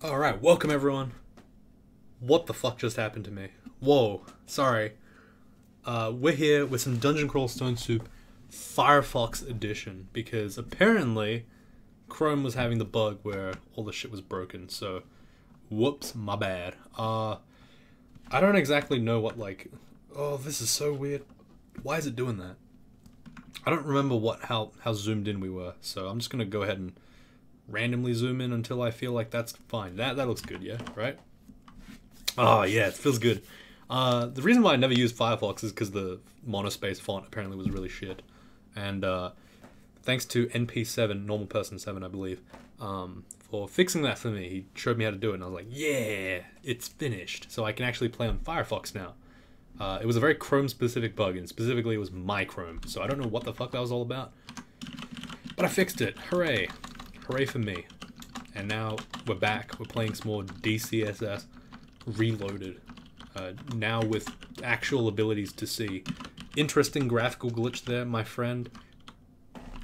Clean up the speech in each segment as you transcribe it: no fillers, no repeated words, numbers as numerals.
Alright, welcome everyone. What the fuck just happened to me? Whoa, sorry. We're here with some Dungeon Crawl Stone Soup Firefox Edition because apparently Chrome was having the bug where all the shit was broken, so whoops, my bad. I don't exactly know what oh, this is so weird. Why is it doing that? I don't remember how zoomed in we were, so I'm just gonna go ahead and randomly zoom in until I feel like that's fine. That looks good, yeah, right? Oh yeah, it feels good. The reason why I never used Firefox is because the monospace font apparently was really shit, and thanks to NP7, Normal Person 7, I believe, for fixing that for me. He showed me how to do it, and I was like, yeah, it's finished. So I can actually play on Firefox now. It was a very Chrome-specific bug, and specifically it was my Chrome, so I don't know what the fuck that was all about. But I fixed it. Hooray. Hooray for me. And now we're back. We're playing some more DCSS Reloaded. Now with actual abilities to see. Interesting graphical glitch there, my friend.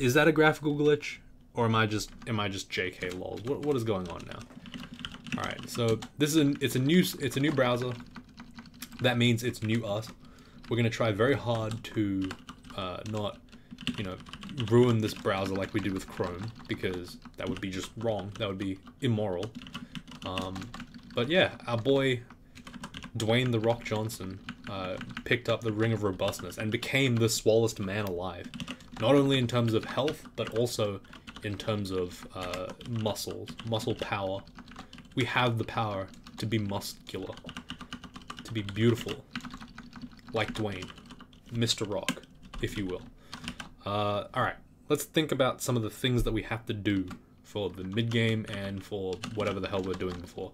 Is that a graphical glitch? Or am I just JK lols? What is going on now? Alright, so this is it's a new browser. That means it's new us. We're gonna try very hard to not, ruin this browser like we did with Chrome, because that would be just wrong. That would be immoral. But yeah, our boy Dwayne "The Rock" Johnson picked up the Ring of Robustness and became the swollest man alive. Not only in terms of health, but also in terms of muscle power. We have the power to be muscular, to be beautiful, like Dwayne, Mr. Rock, if you will. Alright, let's think about some of the things that we have to do for the mid-game and for whatever the hell we're doing before.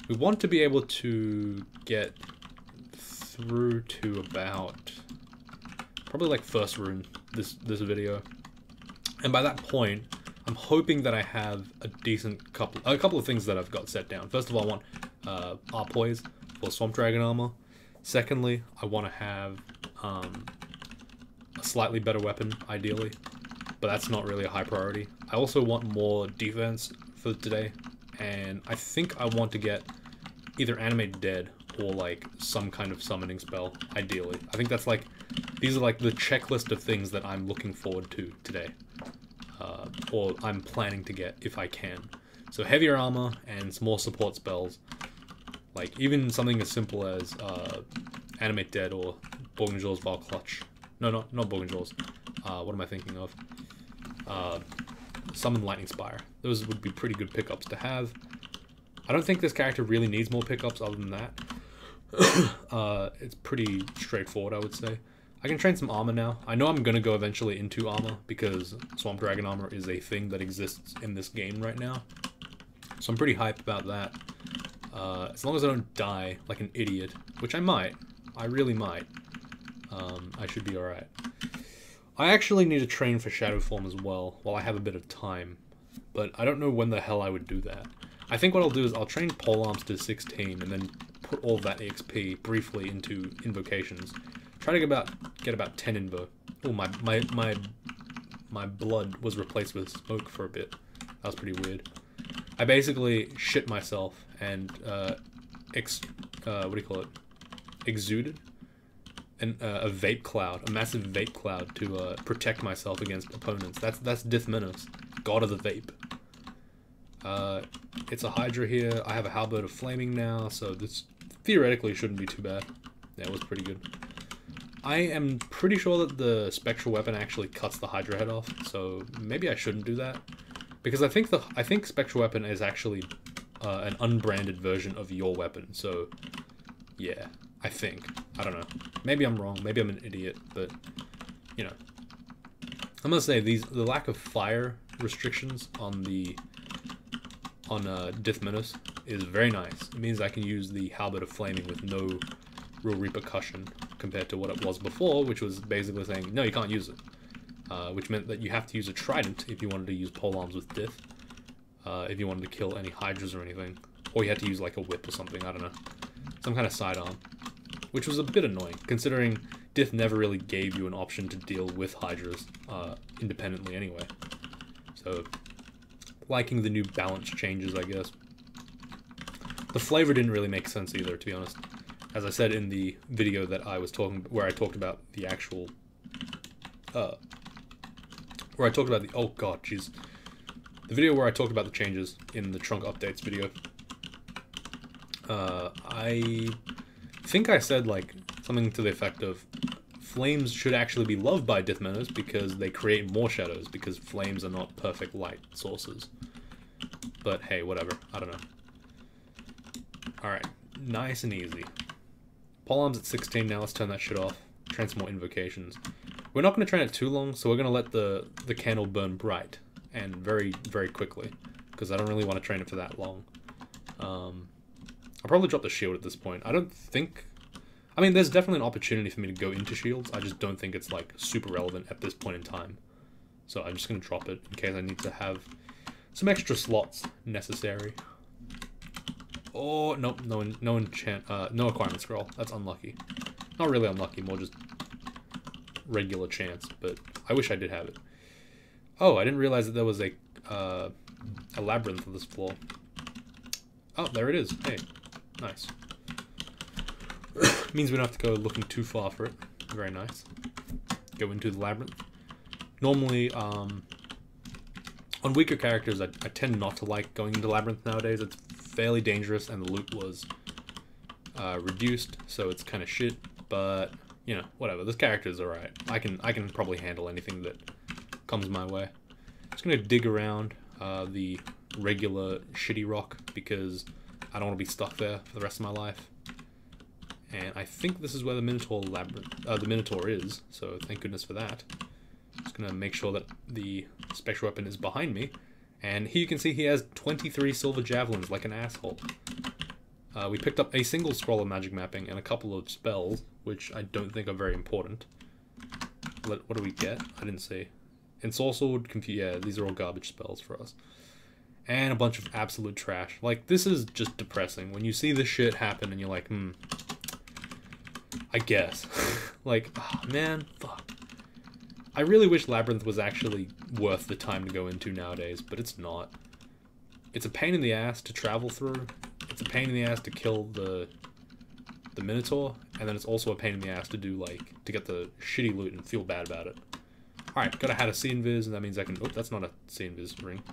We want to be able to get through to about probably like first rune this video. And by that point, I'm hoping that I have a couple of things that I've got set down. First of all, I want pois for Swamp Dragon armor. Secondly, I want to have a slightly better weapon, ideally, but that's not really a high priority. I also want more defense for today, and I think I want to get either Animate Dead or like some kind of summoning spell, ideally. I think that's these are like the checklist of things that I'm looking forward to today, or I'm planning to get if I can. So heavier armor and some more support spells, like even something as simple as Animate Dead or Borgenjor's Vile Clutch. No, not Borgenjor's. What am I thinking of? Summon Lightning Spire. Those would be pretty good pickups to have. I don't think this character really needs more pickups other than that. It's pretty straightforward, I would say. I can train some armor now. I know I'm going to go eventually into armor because Swamp Dragon armor is a thing that exists in this game right now. So I'm pretty hyped about that. As long as I don't die like an idiot, which I might. I really might. I should be alright. I actually need to train for Shadow Form as well, while I have a bit of time. But I don't know when the hell I would do that. I think what I'll do is I'll train Polearms to 16 and then put all of that EXP briefly into invocations. Try to get about 10 invo. Oh, my blood was replaced with smoke for a bit. That was pretty weird. I basically shit myself and exuded a vape cloud, a massive vape cloud to protect myself against opponents. That's Demise, god of the vape. It's a Hydra here. I have a Halberd of Flaming now, so this theoretically shouldn't be too bad. Yeah, it was pretty good. I am pretty sure that the Spectral Weapon actually cuts the Hydra head off, so maybe I shouldn't do that. Because I think Spectral Weapon is actually an unbranded version of your weapon, so yeah, I think. I don't know. Maybe I'm wrong, maybe I'm an idiot, but, you know. I must say, the lack of fire restrictions on Demise is very nice. It means I can use the Halberd of Flaming with no real repercussion compared to what it was before, which was basically saying, no, you can't use it. Which meant that you have to use a trident if you wanted to use polearms with Dith, if you wanted to kill any Hydras or anything. Or you had to use like a whip or something, I don't know. Some kind of sidearm. Which was a bit annoying, considering Dith never really gave you an option to deal with Hydras independently anyway. So, liking the new balance changes, I guess. The flavor didn't really make sense either, to be honest. As I said in the video that I was talking, where I talked about the actual, oh god, jeez. The video where I talked about the changes in the trunk updates video. I think I said, like, something to the effect of, flames should actually be loved by Dithmenos because they create more shadows, because flames are not perfect light sources. But hey, whatever, I don't know. Alright, nice and easy. Polearm's at 16 now, let's turn that shit off. Train some more invocations. We're not going to train it too long, so we're going to let the candle burn bright. And very, very quickly. Because I don't really want to train it for that long. I'll probably drop the shield at this point. I don't think... I mean, there's definitely an opportunity for me to go into shields. I just don't think it's, like, super relevant at this point in time. So I'm just going to drop it in case I need to have some extra slots necessary. Oh, nope, no acquirement scroll. That's unlucky. Not really unlucky, more just regular chance, but I wish I did have it. Oh, I didn't realize that there was a labyrinth of this floor. Oh, there it is. Hey, nice. Means we don't have to go looking too far for it. Very nice. Go into the labyrinth. Normally, on weaker characters, I tend not to like going into labyrinth nowadays. It's fairly dangerous, and the loot was reduced, so it's kind of shit. But you know, whatever. This character's alright. I can probably handle anything that comes my way. Just gonna dig around the regular shitty rock because I don't want to be stuck there for the rest of my life. And I think this is where the Minotaur is, so thank goodness for that. Just gonna make sure that the spectral weapon is behind me. And here you can see he has 23 silver javelins, like an asshole. We picked up a single scroll of magic mapping and a couple of spells, which I don't think are very important. What do we get? I didn't see. Ensorcelled, yeah, these are all garbage spells for us. And a bunch of absolute trash. Like, this is just depressing. When you see this shit happen and you're like, I guess. Like, oh, man, fuck. I really wish Labyrinth was actually worth the time to go into nowadays, but it's not. It's a pain in the ass to travel through. It's a pain in the ass to kill the Minotaur, and then it's also a pain in the ass to do, like, to get the shitty loot and feel bad about it. Alright, gotta have a C invis, and that means I can... Oh, that's not a C invis ring.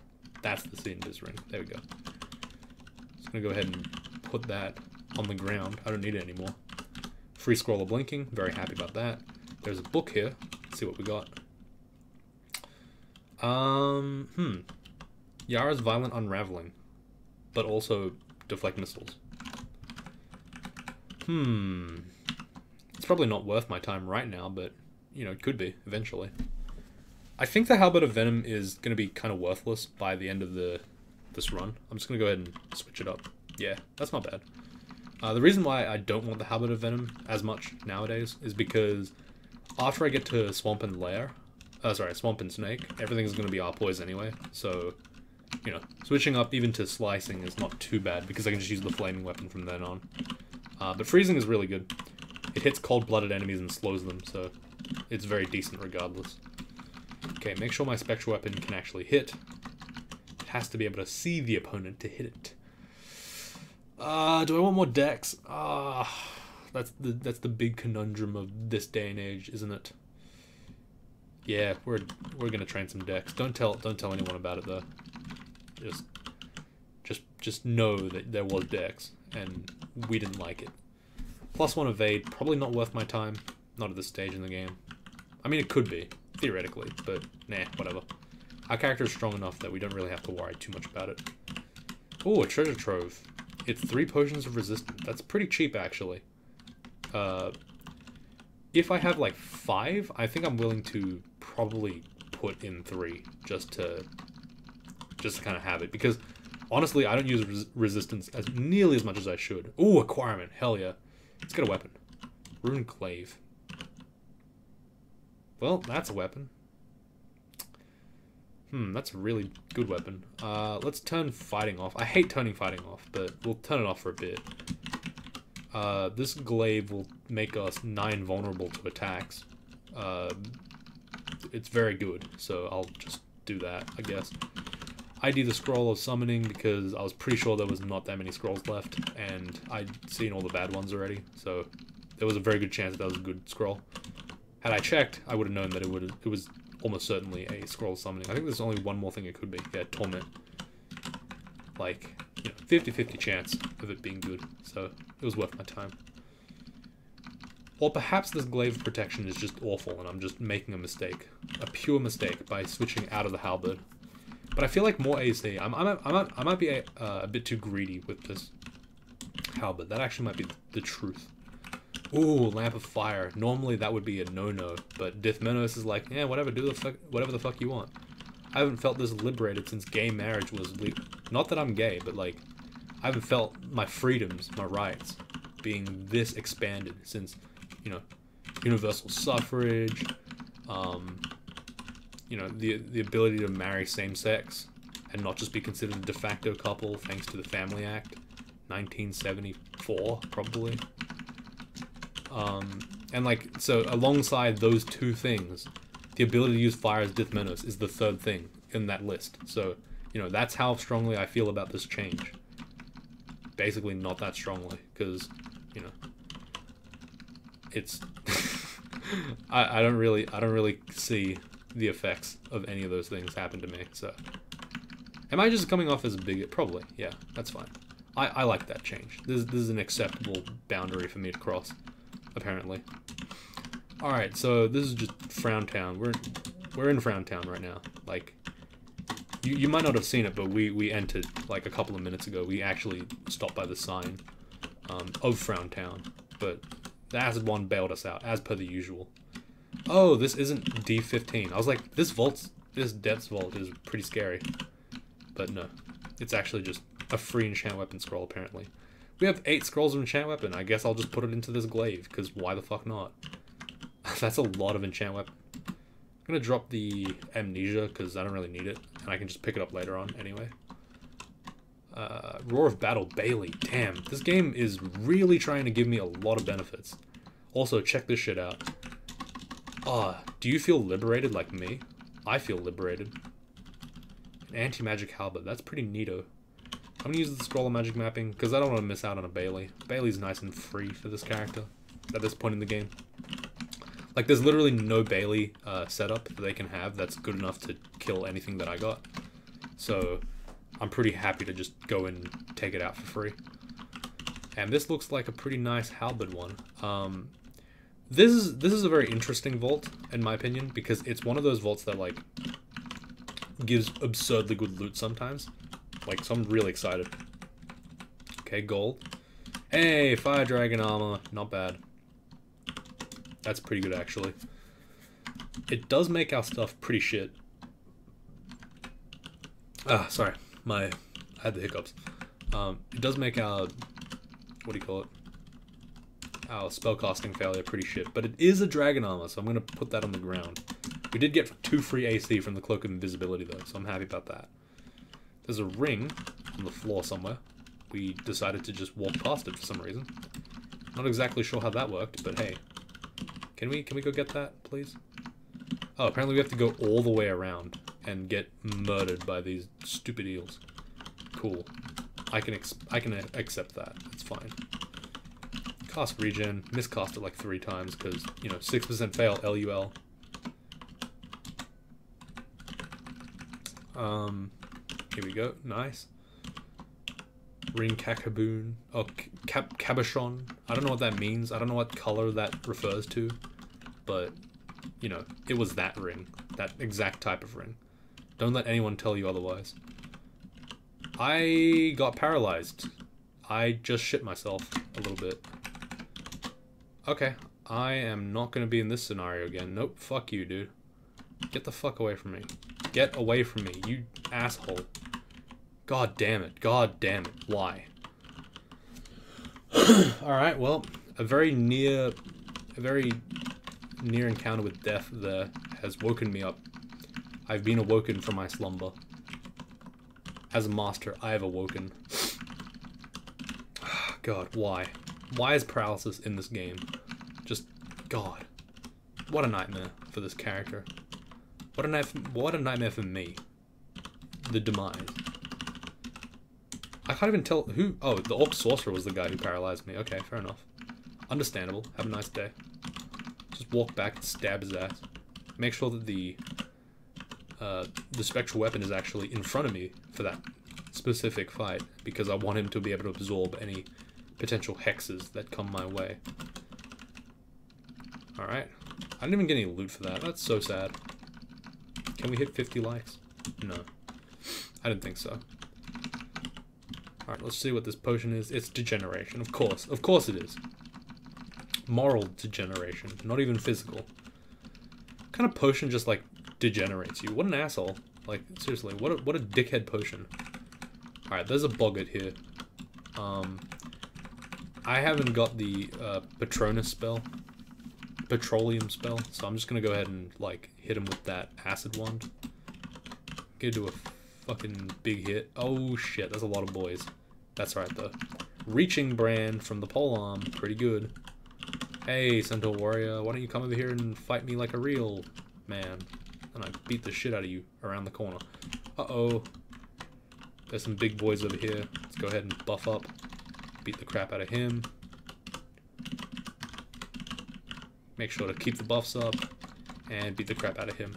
That's the C invis ring. There we go. Just gonna go ahead and put that on the ground. I don't need it anymore. Free scroll of blinking. Very happy about that. There's a book here. Let's see what we got. Yara's violent unraveling, but also deflect missiles. It's probably not worth my time right now, but, you know, it could be, eventually. I think the Halberd of Venom is going to be kind of worthless by the end of this run. I'm just going to go ahead and switch it up. Yeah, that's not bad. The reason why I don't want the Halberd of Venom as much nowadays is because after I get to Swamp and Swamp and Snake, everything's going to be poise anyway, so, you know, switching up even to Slicing is not too bad because I can just use the Flaming Weapon from then on. But Freezing is really good. It hits cold-blooded enemies and slows them, so it's very decent regardless. Okay, make sure my Spectral Weapon can actually hit. It has to be able to see the opponent to hit it. Do I want more dex? That's the big conundrum of this day and age, isn't it? Yeah, we're gonna train some dex. Don't tell anyone about it though. Just know that there was dex and we didn't like it. +1 evade, probably not worth my time. Not at this stage in the game. I mean, it could be theoretically, but nah, whatever. Our character is strong enough that we don't really have to worry too much about it. Oh, a treasure trove. It's 3 potions of resistance. That's pretty cheap, actually. If I have like 5, I think I'm willing to probably put in 3 just to kind of have it, because honestly, I don't use resistance as nearly as much as I should. Ooh, acquirement, hell yeah. Let's get a weapon. Rune Glaive. Well, that's a weapon. That's a really good weapon. Let's turn fighting off. I hate turning fighting off, but we'll turn it off for a bit. This glaive will make us 9 vulnerable to attacks. It's very good, so I'll just do that, I guess. I did the scroll of summoning because I was pretty sure there was not that many scrolls left, and I'd seen all the bad ones already, so there was a very good chance that was a good scroll. Had I checked, I would have known that it was almost certainly a scroll of summoning. I think there's only one more thing it could be. Yeah, Torment. Like, you know, 50-50 chance of it being good, so it was worth my time. Or perhaps this glaive protection is just awful and I'm just making a mistake. A pure mistake by switching out of the halberd. But I feel like more AC. I might be a bit too greedy with this halberd. That actually might be the truth. Ooh, Lamp of Fire. Normally that would be a no-no, but Dithmenos is like, yeah, whatever, do whatever the fuck you want. I haven't felt this liberated since gay marriage was legal. Not that I'm gay, but like, I haven't felt my freedoms, my rights, being this expanded since, you know, universal suffrage, you know, the ability to marry same-sex and not just be considered a de facto couple thanks to the Family Act, 1974, probably. And like, so alongside those two things, the ability to use fire as Dithmenos is the third thing in that list. So, you know, that's how strongly I feel about this change. Basically not that strongly, because, you know, it's I don't really see the effects of any of those things happen to me. So am I just coming off as a bigot? Probably. Yeah, that's fine. I like that change. This is an acceptable boundary for me to cross, apparently. All right, so this is just Frown Town. We're in Frown Town right now. Like, you might not have seen it, but we entered like a couple of minutes ago. We actually stopped by the sign of Frown Town, but the Acid One bailed us out, as per the usual. Oh, this isn't D15. I was like, this Depths Vault is pretty scary. But no, it's actually just a free enchant weapon scroll, apparently. We have 8 scrolls of enchant weapon. I guess I'll just put it into this glaive, because why the fuck not? That's a lot of enchant weapon. I'm gonna drop the Amnesia, because I don't really need it, and I can just pick it up later on anyway. Roar of Battle, Bailey. Damn, this game is really trying to give me a lot of benefits. Also, check this shit out. Do you feel liberated like me? I feel liberated. An anti-magic halberd, that's pretty neato. I'm gonna use the scroll of magic mapping, because I don't want to miss out on a Bailey. Bailey's nice and free for this character, at this point in the game. Like, there's literally no Bailey setup that they can have that's good enough to kill anything that I got. So, I'm pretty happy to just go and take it out for free. And this looks like a pretty nice halberd one. This is a very interesting vault, in my opinion, because it's one of those vaults that, like, gives absurdly good loot sometimes. Like, so I'm really excited. Okay, gold. Hey, Fire Dragon armor. Not bad. That's pretty good, actually. It does make our stuff pretty shit. Sorry. I had the hiccups. It does make our... what do you call it? Our spellcasting failure pretty shit. But it is a dragon armor, so I'm going to put that on the ground. We did get 2 free AC from the Cloak of Invisibility, though, so I'm happy about that. There's a ring on the floor somewhere. We decided to just walk past it for some reason. Not exactly sure how that worked, but hey. Can we go get that, please? Oh, apparently we have to go all the way around and get murdered by these stupid eels. Cool. I can accept that. It's fine. Cast regen. Miscast it like 3 times because, you know, 6% fail, LUL. Here we go. Nice. Ring Kakaboon. Oh, Cabochon. I don't know what that means. I don't know what color that refers to. But, you know, it was that ring. That exact type of ring. Don't let anyone tell you otherwise. I got paralyzed. I just shit myself a little bit. Okay. I am not going to be in this scenario again. Nope. Fuck you, dude. Get the fuck away from me. Get away from me, you asshole. God damn it. God damn it. Why? Alright, well, a very near encounter with death there has woken me up. I've been awoken from my slumber. As a master, I have awoken. God, why? Why is paralysis in this game? Just, God. What a nightmare for this character. What a nightmare for me. the Demise. I can't even tell who... Oh, the Orc Sorcerer was the guy who paralyzed me. Okay, fair enough. Understandable. Have a nice day. Just walk back and stab his ass. Make sure that the spectral weapon is actually in front of me for that specific fight, because I want him to be able to absorb any potential hexes that come my way. Alright. I didn't even get any loot for that. That's so sad. Can we hit 50 likes? No. I didn't think so. Alright, let's see what this potion is. It's degeneration, of course. Of course it is. Moral degeneration, not even physical. What kind of potion just, like, degenerates you? What an asshole. Like, seriously, what a dickhead potion. Alright, there's a boggart here. I haven't got the Patronus spell. Petroleum spell, so I'm just gonna go ahead and, like, hit him with that acid wand. Gonna do a fucking big hit. Oh shit, that's a lot of boys. That's right though. Reaching brand from the polearm, pretty good. Hey, Centaur Warrior, why don't you come over here and fight me like a real man? And I beat the shit out of you around the corner. Uh-oh. There's some big boys over here. Let's go ahead and buff up. Beat the crap out of him. Make sure to keep the buffs up. And beat the crap out of him.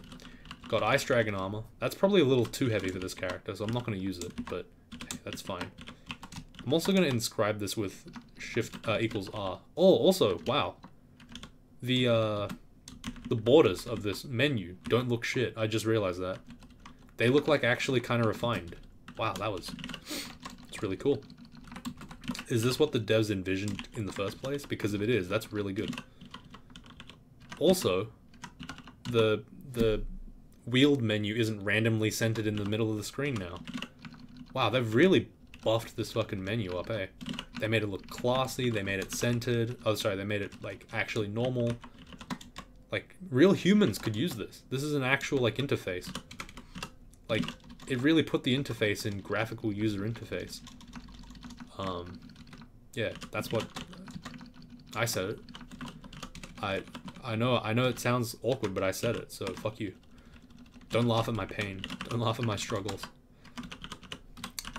Got Ice Dragon armor. That's probably a little too heavy for this character, so I'm not going to use it, but hey, that's fine. I'm also going to inscribe this with shift equals R. Oh, also, wow. The borders of this menu don't look shit. I just realized that. They look like actually kind of refined. Wow, it's really cool. Is this what the devs envisioned in the first place? Because if it is, that's really good. Also, the wheeled menu isn't randomly centered in the middle of the screen now. Wow, they've really buffed this fucking menu up, eh? They made it look classy, they made it centered. Oh, sorry, they made it, like, actually normal. Like, real humans could use this. This is an actual, like, interface. Like, it really put the interface in graphical user interface. Yeah, that's what... I said it. I know it sounds awkward, but I said it, so fuck you. Don't laugh at my pain. Don't laugh at my struggles.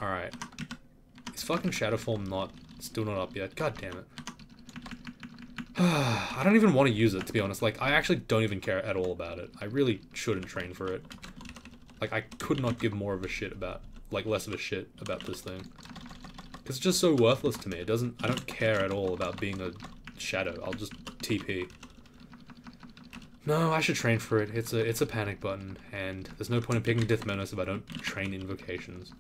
Alright. Is fucking Shadow Form still not up yet? God damn it. I don't even want to use it, to be honest. Like, I actually don't even care at all about it. I really shouldn't train for it. Like, I could not give more of a shit about... Like, less of a shit about this thing. Because it's just so worthless to me. I don't care at all about being a shadow. I'll just TP. No, I should train for it. It's a panic button, and there's no point in picking Dith Menace if I don't train invocations.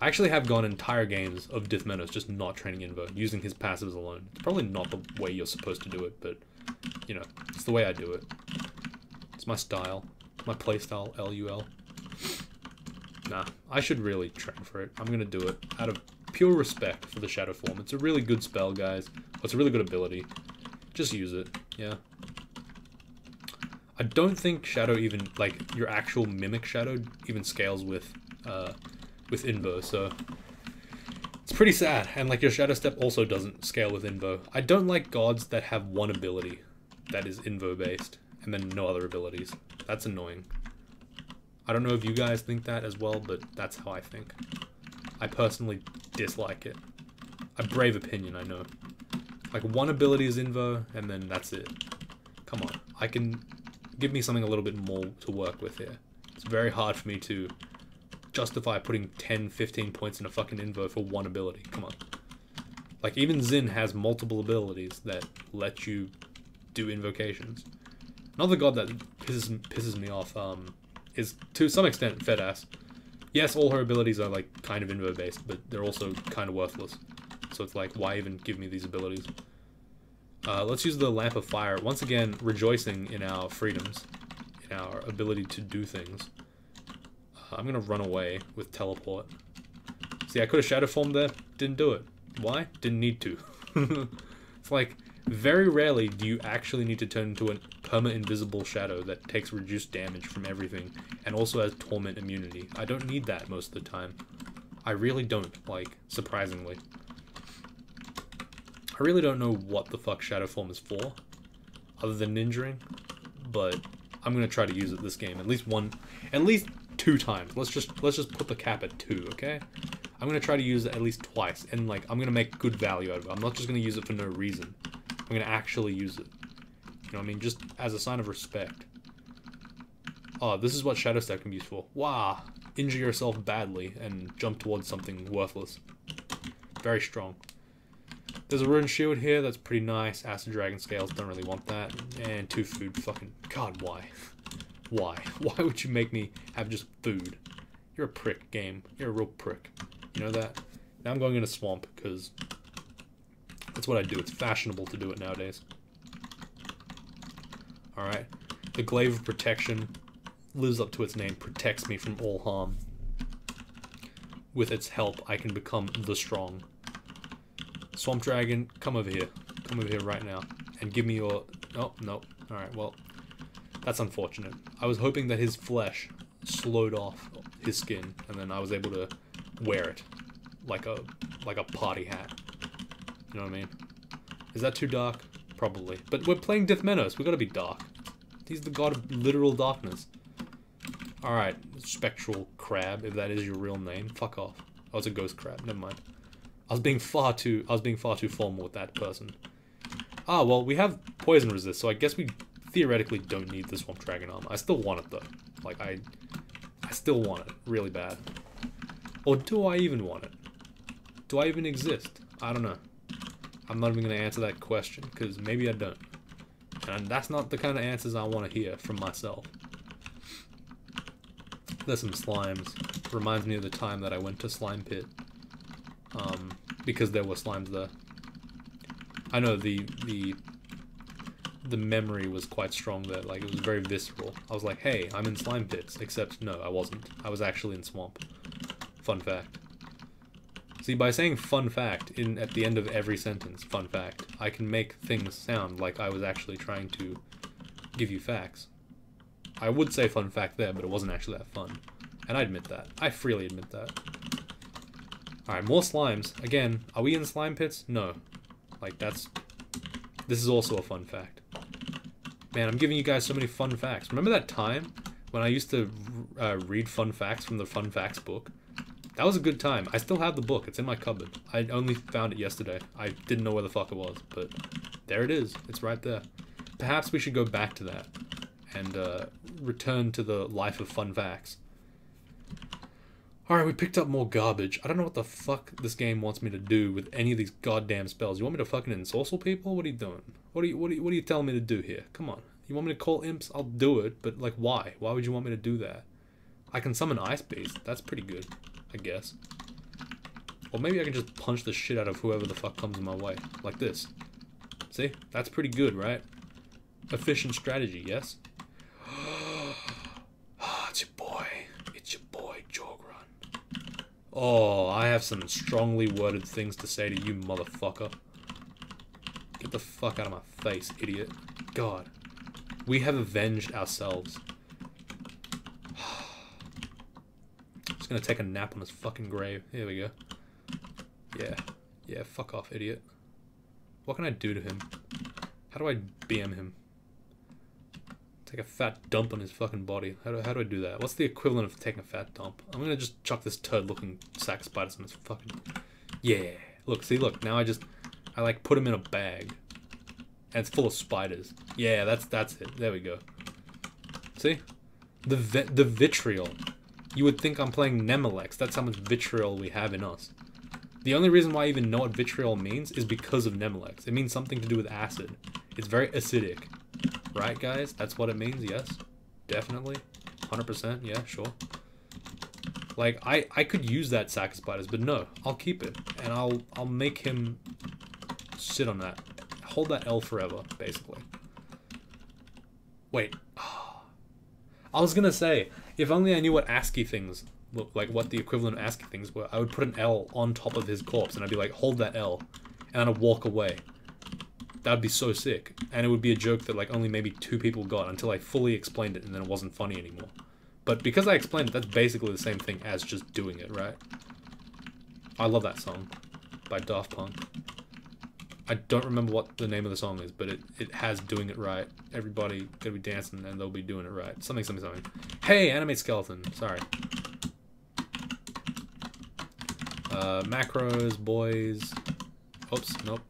I actually have gone entire games of Dith Menace just not training Invo, using his passives alone. It's probably not the way you're supposed to do it, but, you know, it's the way I do it. It's my style. My playstyle, LUL. Nah, I should really train for it. I'm gonna do it out of pure respect for the Shadow Form. It's a really good spell, guys. It's a really good ability. Just use it, yeah. I don't think Shadow even, like, your actual Mimic Shadow even scales with Invo, so it's pretty sad. And, like, your Shadow Step also doesn't scale with Invo. I don't like gods that have one ability that is Invo-based, and then no other abilities. That's annoying. I don't know if you guys think that as well, but that's how I think. I personally dislike it. A brave opinion, I know. Like, one ability is Invo, and then that's it. Come on. Give me something a little bit more to work with here. It's very hard for me to justify putting 10, 15 points in a fucking Invo for one ability. Come on. Like, even Xin has multiple abilities that let you do invocations. Another god that pisses me off is, to some extent, Fedass. Yes, all her abilities are, like, kind of Invo-based, but they're also kind of worthless. So it's like, why even give me these abilities? Let's use the Lamp of Fire. Once again, rejoicing in our freedoms, in our ability to do things. I'm gonna run away with Teleport. See, I could have Shadow Formed there, didn't do it. Why? Didn't need to. It's like, very rarely do you actually need to turn into a perma-invisible shadow that takes reduced damage from everything, and also has Torment immunity. I don't need that most of the time. I really don't, like, surprisingly. I really don't know what the fuck Shadow Form is for, other than ninjaing, but I'm gonna try to use it this game. At least 2 times. Let's just put the cap at 2, okay? I'm gonna try to use it at least twice, and like I'm gonna make good value out of it. I'm not just gonna use it for no reason. I'm gonna actually use it. You know what I mean? Just as a sign of respect. Oh, this is what Shadow Step can be used for. Wow. Injure yourself badly and jump towards something worthless. Very strong. There's a rune shield here that's pretty nice. Acid Dragon Scales, don't really want that. And 2 food. Fucking God, why? Why? Why would you make me have just food? You're a prick, game. You're a real prick. You know that? Now I'm going in a swamp, because that's what I do. It's fashionable to do it nowadays. Alright. The Glaive of Protection lives up to its name. Protects me from all harm. With its help, I can become the strong. Swamp Dragon, come over here. Come over here right now. And give me your... Oh, no. Alright, well... That's unfortunate. I was hoping that his flesh slowed off his skin, and then I was able to wear it like a party hat. You know what I mean? Is that too dark? Probably. But we're playing Dithmenos. We gotta be dark. He's the god of literal darkness. Alright, Spectral Crab, if that is your real name. Fuck off. Oh, it's a ghost crab. Never mind. I was being far too formal with that person. Ah, well, we have poison resist, so I guess we theoretically don't need the Swamp Dragon armor. I still want it though. Like I still want it really bad. Or do I even want it? Do I even exist? I don't know. I'm not even gonna answer that question because maybe I don't. And that's not the kind of answers I want to hear from myself. There's some slimes. Reminds me of the time that I went to Slime Pit. Because there were slimes there. I know the memory was quite strong there, like it was very visceral. I was like, hey, I'm in slime pits, except no, I wasn't. I was actually in swamp. Fun fact. See, by saying fun fact at the end of every sentence, fun fact, I can make things sound like I was actually trying to give you facts. I would say fun fact there, but it wasn't actually that fun. And I admit that. I freely admit that. Alright, more slimes. Again, are we in slime pits? No. Like, this is also a fun fact. Man, I'm giving you guys so many fun facts. Remember that time when I used to read fun facts from the fun facts book? That was a good time. I still have the book. It's in my cupboard. I only found it yesterday. I didn't know where the fuck it was, but there it is. It's right there. Perhaps we should go back to that and return to the life of fun facts. Alright, we picked up more garbage. I don't know what the fuck this game wants me to do with any of these goddamn spells. You want me to fucking ensorcel people? What are you doing? What are you telling me to do here? Come on. You want me to call imps? I'll do it, but like why? Why would you want me to do that? I can summon Ice Beast. That's pretty good, I guess. Or maybe I can just punch the shit out of whoever the fuck comes in my way. Like this. See? That's pretty good, right? Efficient strategy, yes? It's your boy. It's your boy, Ogre. Oh, I have some strongly worded things to say to you, motherfucker. Get the fuck out of my face, idiot. God. We have avenged ourselves. Just gonna take a nap on his fucking grave. Here we go. Yeah. Yeah, fuck off, idiot. What can I do to him? How do I BM him? Take a fat dump on his fucking body. How do I do that? What's the equivalent of taking a fat dump? I'm gonna just chuck this turd-looking sack of spiders on his fucking... Yeah. Look, see, look. Now I like put him in a bag. And it's full of spiders. Yeah, that's it. There we go. See? The vitriol. You would think I'm playing Nemelex. That's how much vitriol we have in us. The only reason why I even know what vitriol means is because of Nemelex. It means something to do with acid. It's very acidic. Right, guys? That's what it means, yes? Definitely. 100%, yeah, sure. Like, I could use that sack of spiders, but no. I'll keep it. And I'll make him sit on that. Hold that L forever, basically. Wait. I was gonna say, if only I knew what ASCII things look like, what the equivalent of ASCII things were, I would put an L on top of his corpse, and I'd be like, hold that L, and then I'd walk away. That would be so sick. And it would be a joke that like only maybe 2 people got until I fully explained it, and then it wasn't funny anymore. But because I explained it, that's basically the same thing as just doing it, right? I love that song by Daft Punk. I don't remember what the name of the song is, but it has Doing It Right. Everybody gonna be dancing and they'll be doing it right. Something, something, something. Hey, animate skeleton. Sorry. Macros, boys. Oops, nope.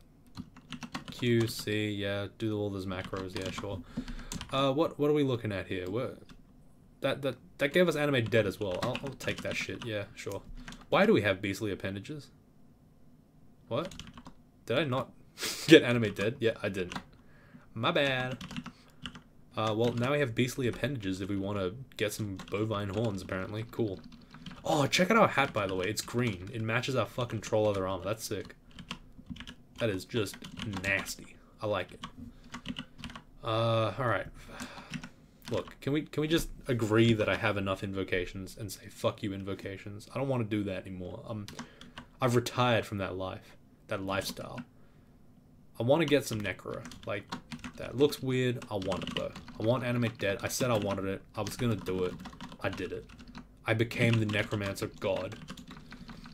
Q, C, yeah, do all those macros, yeah, sure. What are we looking at here? That gave us animate dead as well. I'll take that shit, yeah, sure. Why do we have beastly appendages? What? Did I not get animate dead? Yeah, I didn't. My bad. Well, now we have beastly appendages if we want to get some bovine horns, apparently. Cool. Oh, check out our hat, by the way. It's green. It matches our fucking troll leather armor. That's sick. That is just nasty. I like it. Alright. Look, can we just agree that I have enough invocations and say, fuck you, invocations? I don't want to do that anymore. I've retired from that life. That lifestyle. I want to get some Necro. Like, that looks weird. I want it, though. I want animate dead. I said I wanted it. I was gonna do it. I did it. I became the necromancer god.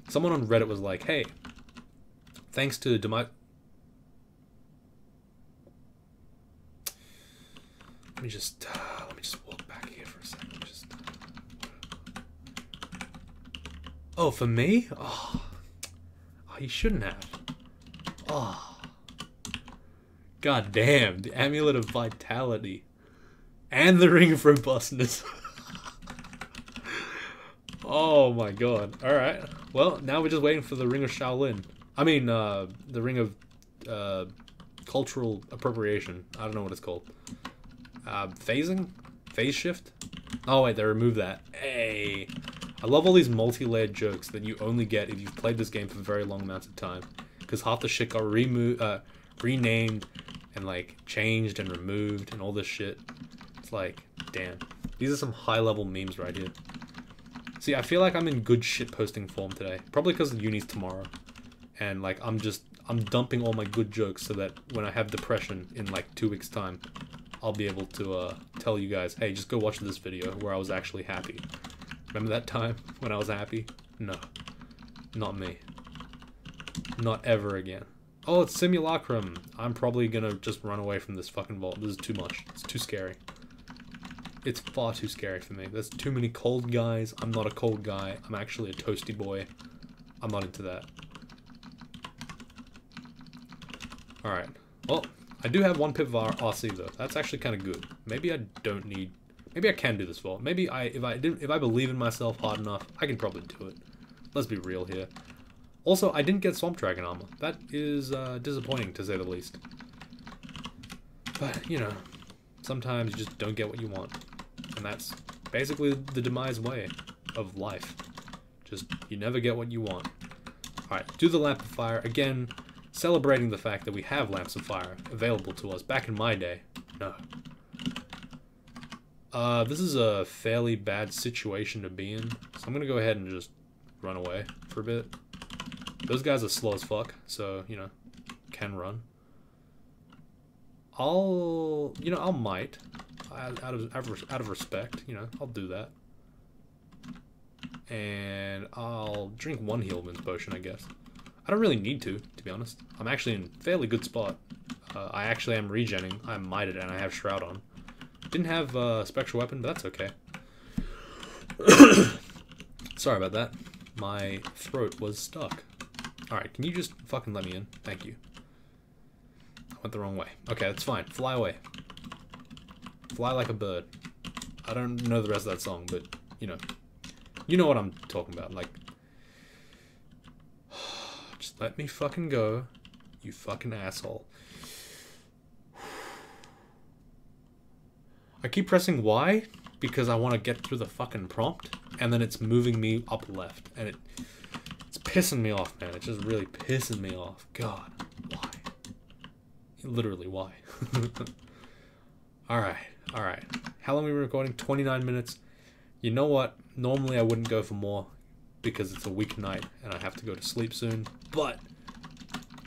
Someone on Reddit was like, hey, thanks to Demise... Let me just walk back here for a second. Oh, for me? Oh, you shouldn't have. Oh. God damn, the Amulet of Vitality. And the Ring of Robustness. Oh my god. Alright. Well, now we're just waiting for the Ring of Shaolin. I mean, the Ring of Cultural Appropriation. I don't know what it's called. Phasing? Phase shift? Oh wait, they removed that. Hey! I love all these multi-layered jokes that you only get if you've played this game for very long amounts of time. Because half the shit got renamed and like changed and removed and all this shit. It's like, damn. These are some high-level memes right here. See, I feel like I'm in good shit posting form today. Probably because uni's tomorrow. And like, I'm dumping all my good jokes so that when I have depression in like 2 weeks time, I'll be able to tell you guys, hey, just go watch this video where I was actually happy. Remember that time when I was happy? No. Not me. Not ever again. Oh, it's Simulacrum. I'm probably gonna just run away from this fucking vault. This is too much. It's too scary. It's far too scary for me. There's too many cold guys. I'm not a cold guy. I'm actually a toasty boy. I'm not into that. Alright. Well, I do have 1 pip of RC though. That's actually kind of good. Maybe I don't need... Maybe I can do this vault. Maybe if I believe in myself hard enough, I can probably do it. Let's be real here. Also, I didn't get Swamp Dragon armor. That is disappointing, to say the least. But, you know, sometimes you just don't get what you want. And that's basically the Demise way of life. Just, you never get what you want. Alright, do the Lamp of Fire. Again, celebrating the fact that we have Lamps of Fire available to us. Back in my day, no. This is a fairly bad situation to be in. So I'm gonna go ahead and just run away for a bit. Those guys are slow as fuck, so, you know, can run. I might, out of respect, you know, I'll do that. And I'll drink 1 Healman's Potion, I guess. I don't really need to be honest. I'm actually in a fairly good spot. I actually am regenning. I'm mited and I have Shroud on. Didn't have a Spectral Weapon, but that's okay. Sorry about that. My throat was stuck. Alright, can you just fucking let me in? Thank you. I went the wrong way. Okay, that's fine. Fly away. Fly like a bird. I don't know the rest of that song, but, you know what I'm talking about. Like, just let me fucking go, you fucking asshole. I keep pressing Y because I want to get through the fucking prompt, and then it's moving me up left, and it's pissing me off, man. It's just really pissing me off. God, why? Literally, why? Alright. How long are we recording? 29 minutes. You know what? Normally I wouldn't go for more because it's a weeknight and I have to go to sleep soon, but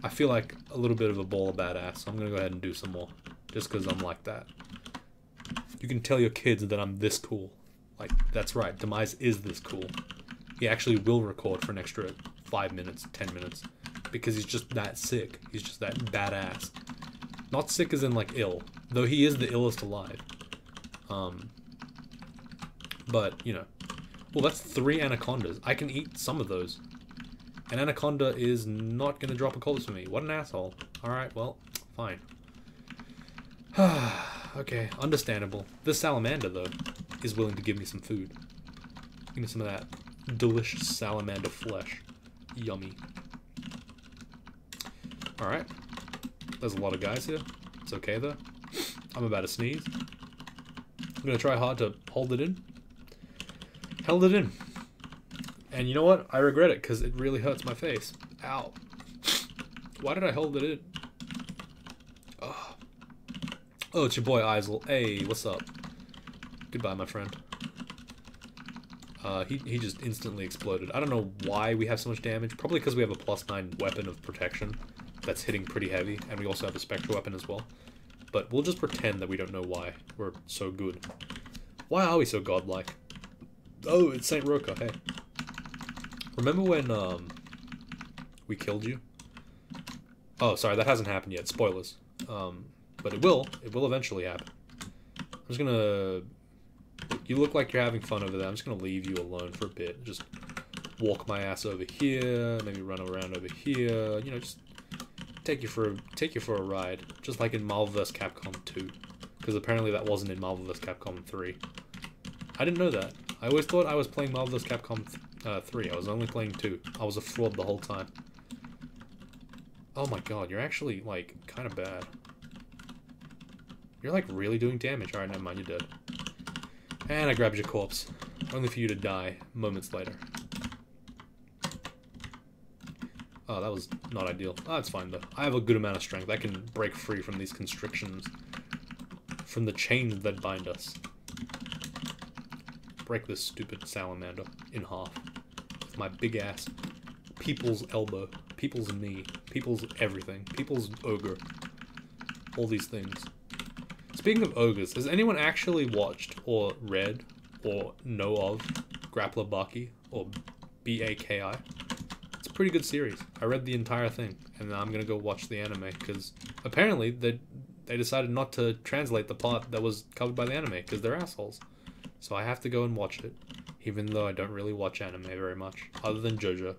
I feel like a little bit of a ball of badass, so I'm gonna go ahead and do some more, just because I'm like that. You can tell your kids that I'm this cool. Like, that's right, Demise is this cool. He actually will record for an extra 5 minutes, 10 minutes. because he's just that sick. He's just that badass. Not sick as in like ill, though he is the illest alive. But you know, well, that's 3 anacondas. I can eat some of those. An anaconda is not gonna drop a corpse for me. What an asshole. All right, well, fine. Okay, understandable. This salamander though is willing to give me some food. Give me some of that delicious salamander flesh. Yummy. Alright. There's a lot of guys here. It's okay though. I'm about to sneeze. I'm gonna try hard to hold it in. Held it in. And you know what? I regret it because it really hurts my face. Ow. Why did I hold it in? Oh, it's your boy Isel. Hey, what's up? Goodbye, my friend. He just instantly exploded. I don't know why we have so much damage. Probably because we have a +9 weapon of protection that's hitting pretty heavy, and we also have a spectral weapon as well. But we'll just pretend that we don't know why we're so good. Why are we so godlike? Oh, it's Saint Roka. Hey, remember when we killed you? Oh, sorry, that hasn't happened yet. Spoilers. But it will. It will eventually happen. I'm just gonna... You look like you're having fun over there. I'm just gonna leave you alone for a bit. Just walk my ass over here. Maybe run around over here. You know, just take you for a ride. Just like in Marvel vs. Capcom 2. Because apparently that wasn't in Marvel vs. Capcom 3. I didn't know that. I always thought I was playing Marvel vs. Capcom 3. I was only playing 2. I was a fraud the whole time. Oh my god, you're actually, like, kind of bad. You're like really doing damage. Alright, never mind, you're dead. And I grabbed your corpse. Only for you to die moments later. Oh, that was not ideal. Oh, it's fine though. I have a good amount of strength. I can break free from these constrictions. From the chains that bind us. Break this stupid salamander in half. With my big ass people's elbow. People's knee. People's everything. People's ogre. All these things. Speaking of ogres, has anyone actually watched or read or know of Grappler Baki or Baki? It's a pretty good series. I read the entire thing and now I'm gonna go watch the anime because apparently they decided not to translate the part that was covered by the anime because they're assholes. So I have to go and watch it, even though I don't really watch anime very much, other than JoJo.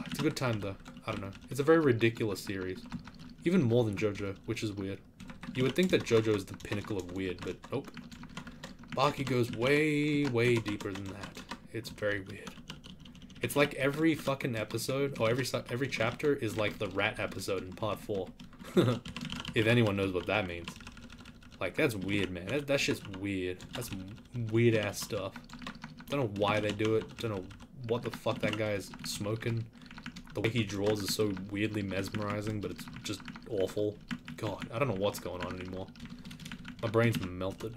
It's a good time though. I don't know. It's a very ridiculous series. Even more than JoJo, which is weird. You would think that JoJo is the pinnacle of weird, but nope. Baki goes way, way deeper than that. It's very weird. It's like every fucking episode, or every chapter is like the rat episode in part 4. If anyone knows what that means. Like, that's weird, man. That shit's weird. That's weird-ass stuff. Don't know why they do it. Don't know what the fuck that guy is smoking. The way he draws is so weirdly mesmerizing, but it's just awful. God, I don't know what's going on anymore. My brain's melted.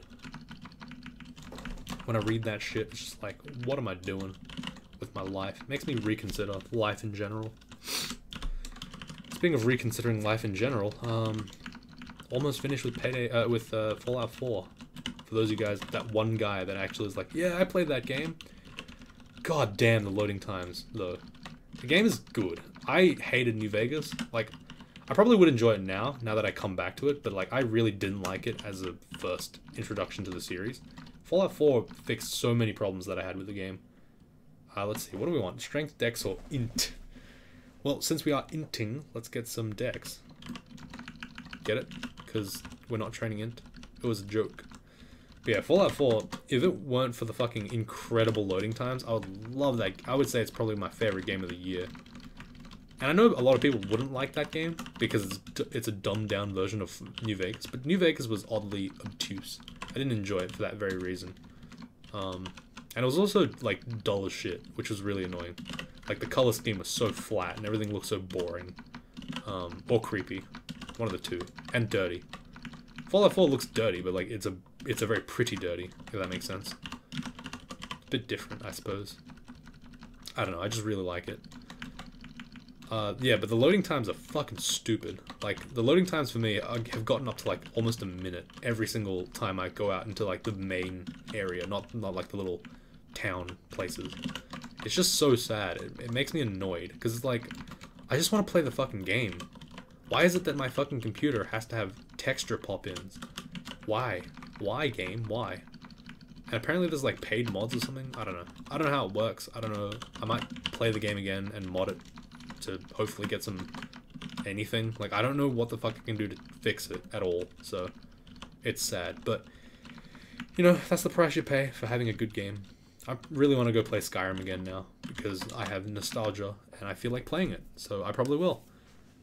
When I read that shit, it's just like, what am I doing with my life? It makes me reconsider life in general. Speaking of reconsidering life in general, almost finished with Fallout 4. For those of you guys, that one guy that actually is like, yeah, I played that game. God damn the loading times, though. The game is good. I hated New Vegas. Like, I probably would enjoy it now that I come back to it, but like, I really didn't like it as a first introduction to the series. Fallout 4 fixed so many problems that I had with the game. Let's see, what do we want? Strength, dex, or int? Well, since we are inting, let's get some dex. Get it? Because we're not training int. It was a joke. But yeah, Fallout 4, if it weren't for the fucking incredible loading times, I would love that. I would say it's probably my favorite game of the year. And I know a lot of people wouldn't like that game because it's a dumbed down version of New Vegas, but New Vegas was oddly obtuse. I didn't enjoy it for that very reason. And it was also like dull as shit, which was really annoying. Like the color scheme was so flat and everything looked so boring. Or creepy. One of the two. And dirty. Fallout 4 looks dirty, but like it's a very pretty dirty, if that makes sense. It's a bit different, I suppose. I don't know, I just really like it. Yeah, but the loading times are fucking stupid. Like, the loading times for me have gotten up to like almost a minute every single time I go out into like the main area, not like the little town places. It's just so sad. It makes me annoyed, because it's like, I just want to play the fucking game. Why is it that my fucking computer has to have texture pop-ins? Why? Why, game? Why? And apparently there's like paid mods or something. I don't know. I don't know how it works. I don't know. I might play the game again and mod it to hopefully get some anything. Like, I don't know what the fuck I can do to fix it at all. So, it's sad. But, you know, that's the price you pay for having a good game. I really want to go play Skyrim again now because I have nostalgia and I feel like playing it. So, I probably will.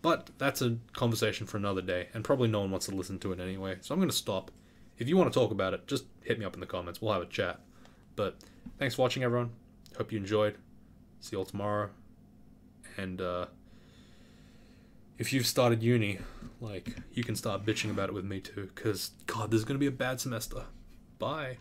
But that's a conversation for another day, and probably no one wants to listen to it anyway, so I'm going to stop. If you want to talk about it, just hit me up in the comments. We'll have a chat. But thanks for watching, everyone. Hope you enjoyed. See you all tomorrow. And if you've started uni, like, you can start bitching about it with me too, because, God, this is going to be a bad semester. Bye.